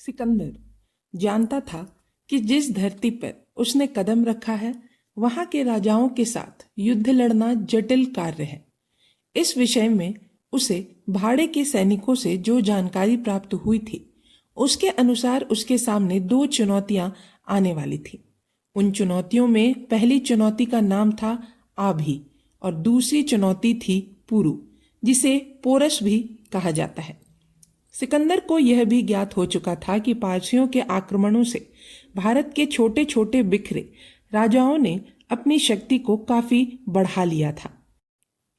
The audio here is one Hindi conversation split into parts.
सिकंदर जानता था कि जिस धरती पर उसने कदम रखा है वहां के राजाओं के साथ युद्ध लड़ना जटिल कार्य है। इस विषय में उसे भाड़े के सैनिकों से जो जानकारी प्राप्त हुई थी उसके अनुसार उसके सामने दो चुनौतियां आने वाली थी। उन चुनौतियों में पहली चुनौती का नाम था आभी और दूसरी चुनौती थी पुरु, जिसे पोरस भी कहा जाता है। सिकंदर को यह भी ज्ञात हो चुका था कि पारसियों के आक्रमणों से भारत के छोटे छोटे बिखरे राजाओं ने अपनी शक्ति को काफी बढ़ा लिया था।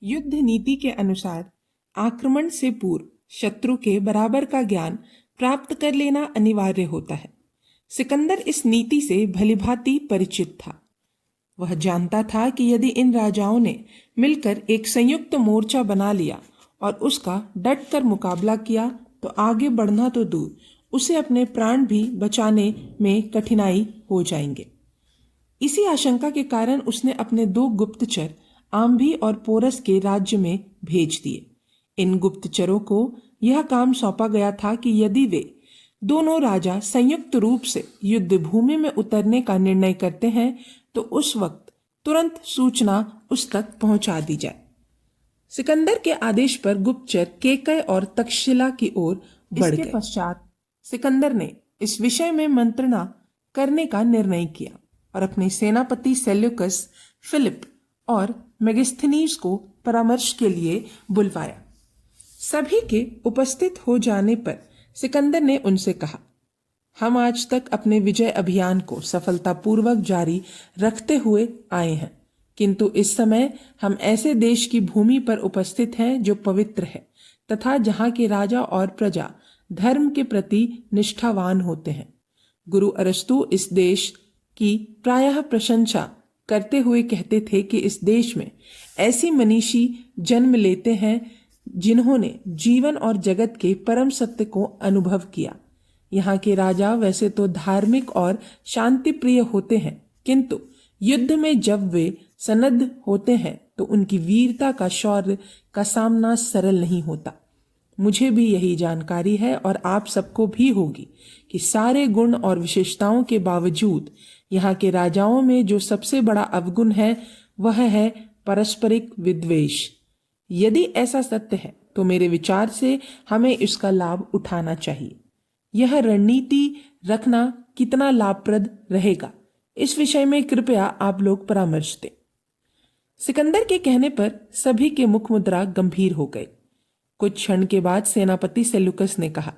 युद्ध नीति के अनुसार आक्रमण से पूर्व शत्रु के बराबर का ज्ञान प्राप्त कर लेना अनिवार्य होता है। सिकंदर इस नीति से भलीभांति परिचित था। वह जानता था कि यदि इन राजाओं ने मिलकर एक संयुक्त मोर्चा बना लिया और उसका डट कर मुकाबला किया तो आगे बढ़ना तो दूर, उसे अपने प्राण भी बचाने में कठिनाई हो जाएंगे। इसी आशंका के कारण उसने अपने दो गुप्तचर आम्भी और पोरस के राज्य में भेज दिए। इन गुप्तचरों को यह काम सौंपा गया था कि यदि वे दोनों राजा संयुक्त रूप से युद्ध भूमि में उतरने का निर्णय करते हैं तो उस वक्त तुरंत सूचना उस तक पहुंचा दी जाए। सिकंदर के आदेश पर गुप्तचर केकय और तक्षशिला की ओर बढ़ गए। इसके पश्चात सिकंदर ने इस विषय में मंत्रणा करने का निर्णय किया और अपने सेनापति सेल्यूकस, फिलिप और मेगिस्थनीज को परामर्श के लिए बुलवाया। सभी के उपस्थित हो जाने पर सिकंदर ने उनसे कहा, हम आज तक अपने विजय अभियान को सफलतापूर्वक जारी रखते हुए आए हैं, किंतु इस समय हम ऐसे देश की भूमि पर उपस्थित हैं जो पवित्र है तथा जहाँ के राजा और प्रजा धर्म के प्रति निष्ठावान होते हैं। गुरु अरस्तु इस देश की प्रायः प्रशंसा करते हुए कहते थे कि इस देश में ऐसी मनीषी जन्म लेते हैं जिन्होंने जीवन और जगत के परम सत्य को अनुभव किया। यहाँ के राजा वैसे तो धार्मिक और शांति प्रिय होते हैं, किंतु युद्ध में जब वे सन्नद्ध होते हैं तो उनकी वीरता का शौर्य का सामना सरल नहीं होता। मुझे भी यही जानकारी है और आप सबको भी होगी कि सारे गुण और विशेषताओं के बावजूद यहाँ के राजाओं में जो सबसे बड़ा अवगुण है वह है पारस्परिक विद्वेष। यदि ऐसा सत्य है तो मेरे विचार से हमें इसका लाभ उठाना चाहिए। यह रणनीति रखना कितना लाभप्रद रहेगा, इस विषय में कृपया आप लोग परामर्श दें। सिकंदर के कहने पर सभी के मुख मुद्रा गंभीर हो गए। कुछ क्षण के बाद सेनापति सेल्यूकस ने कहा,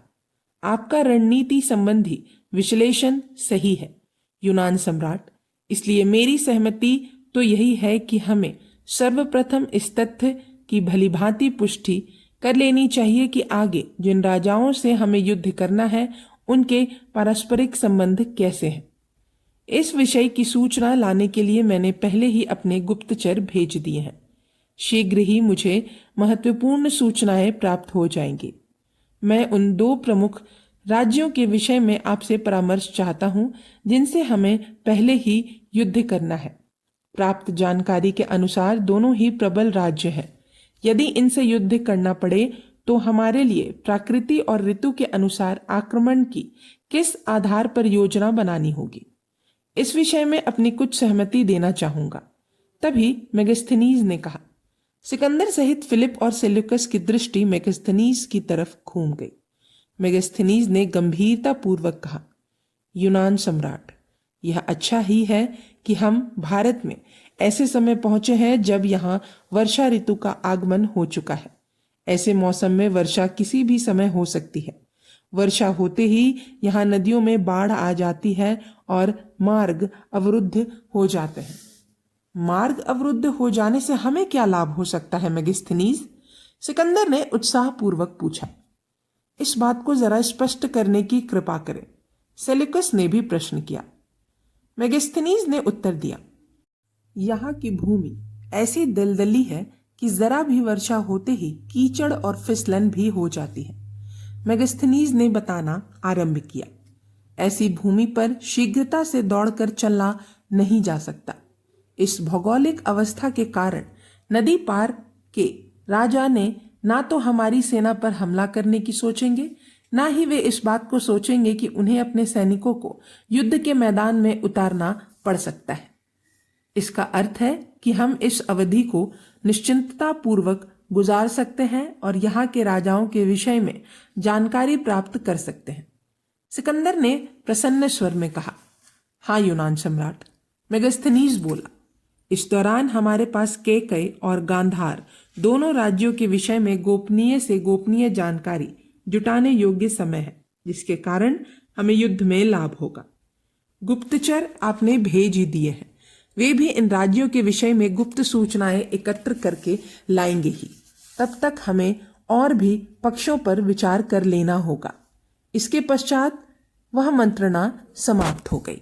आपका रणनीति संबंधी विश्लेषण सही है यूनान सम्राट, इसलिए मेरी सहमति तो यही है कि हमें सर्वप्रथम इस तथ्य की भलीभांति पुष्टि कर लेनी चाहिए कि आगे जिन राजाओं से हमें युद्ध करना है उनके पारस्परिक संबंध कैसे हैं। इस विषय की सूचना लाने के लिए मैंने पहले ही अपने गुप्तचर भेज दिए हैं। शीघ्र ही मुझे महत्वपूर्ण सूचनाएं प्राप्त हो जाएंगी। मैं उन दो प्रमुख राज्यों के विषय में आपसे परामर्श चाहता हूं जिनसे हमें पहले ही युद्ध करना है। प्राप्त जानकारी के अनुसार दोनों ही प्रबल राज्य हैं। यदि इनसे युद्ध करना पड़े तो हमारे लिए प्रकृति और ऋतु के अनुसार आक्रमण की किस आधार पर योजना बनानी होगी, इस विषय में अपनी कुछ सहमति देना चाहूंगा। तभी मेगिस्थनीज ने कहा। सिकंदर सहित फिलिप और सेल्यूकस की दृष्टि मेगिस्थनीज की तरफ घूम गई। मेगिस्थनीज ने गंभीरता पूर्वक कहा, यूनान सम्राट, यह अच्छा ही है कि हम भारत में ऐसे समय पहुंचे हैं जब यहाँ वर्षा ऋतु का आगमन हो चुका है। ऐसे मौसम में वर्षा किसी भी समय हो सकती है। वर्षा होते ही यहाँ नदियों में बाढ़ आ जाती है और मार्ग अवरुद्ध हो जाते हैं। मार्ग अवरुद्ध हो जाने से हमें क्या लाभ हो सकता है मेगिस्थनीज? सिकंदर ने उत्साहपूर्वक पूछा। इस बात को जरा स्पष्ट करने की कृपा करें, सेल्यूकस ने भी प्रश्न किया। मेगिस्थनीज ने उत्तर दिया, यहाँ की भूमि ऐसी दलदली है कि जरा भी वर्षा होते ही कीचड़ और फिसलन भी हो जाती है। मेगिस्थनीज ने बताना आरंभ किया, ऐसी भूमि पर शीघ्रता से दौड़कर चलना नहीं जा सकता। इस भौगोलिक अवस्था के कारण नदी पार के राजा ने ना तो हमारी सेना पर हमला करने की सोचेंगे, ना ही वे इस बात को सोचेंगे कि उन्हें अपने सैनिकों को युद्ध के मैदान में उतारना पड़ सकता है। इसका अर्थ है कि हम इस अवधि को निश्चिंतता पूर्वक गुजार सकते हैं और यहाँ के राजाओं के विषय में जानकारी प्राप्त कर सकते हैं। सिकंदर ने प्रसन्न स्वर में कहा, हाँ यूनान सम्राट। मेगस्थनीज बोला, इस दौरान हमारे पास केकय और गांधार दोनों राज्यों के विषय में गोपनीय से गोपनीय जानकारी जुटाने योग्य समय है, जिसके कारण हमें युद्ध में लाभ होगा। गुप्तचर आपने भेज ही दिए हैं, वे भी इन राज्यों के विषय में गुप्त सूचनाएं एकत्र करके लाएंगे ही। तब तक हमें और भी पक्षों पर विचार कर लेना होगा। इसके पश्चात वह मंत्रणा समाप्त हो गई।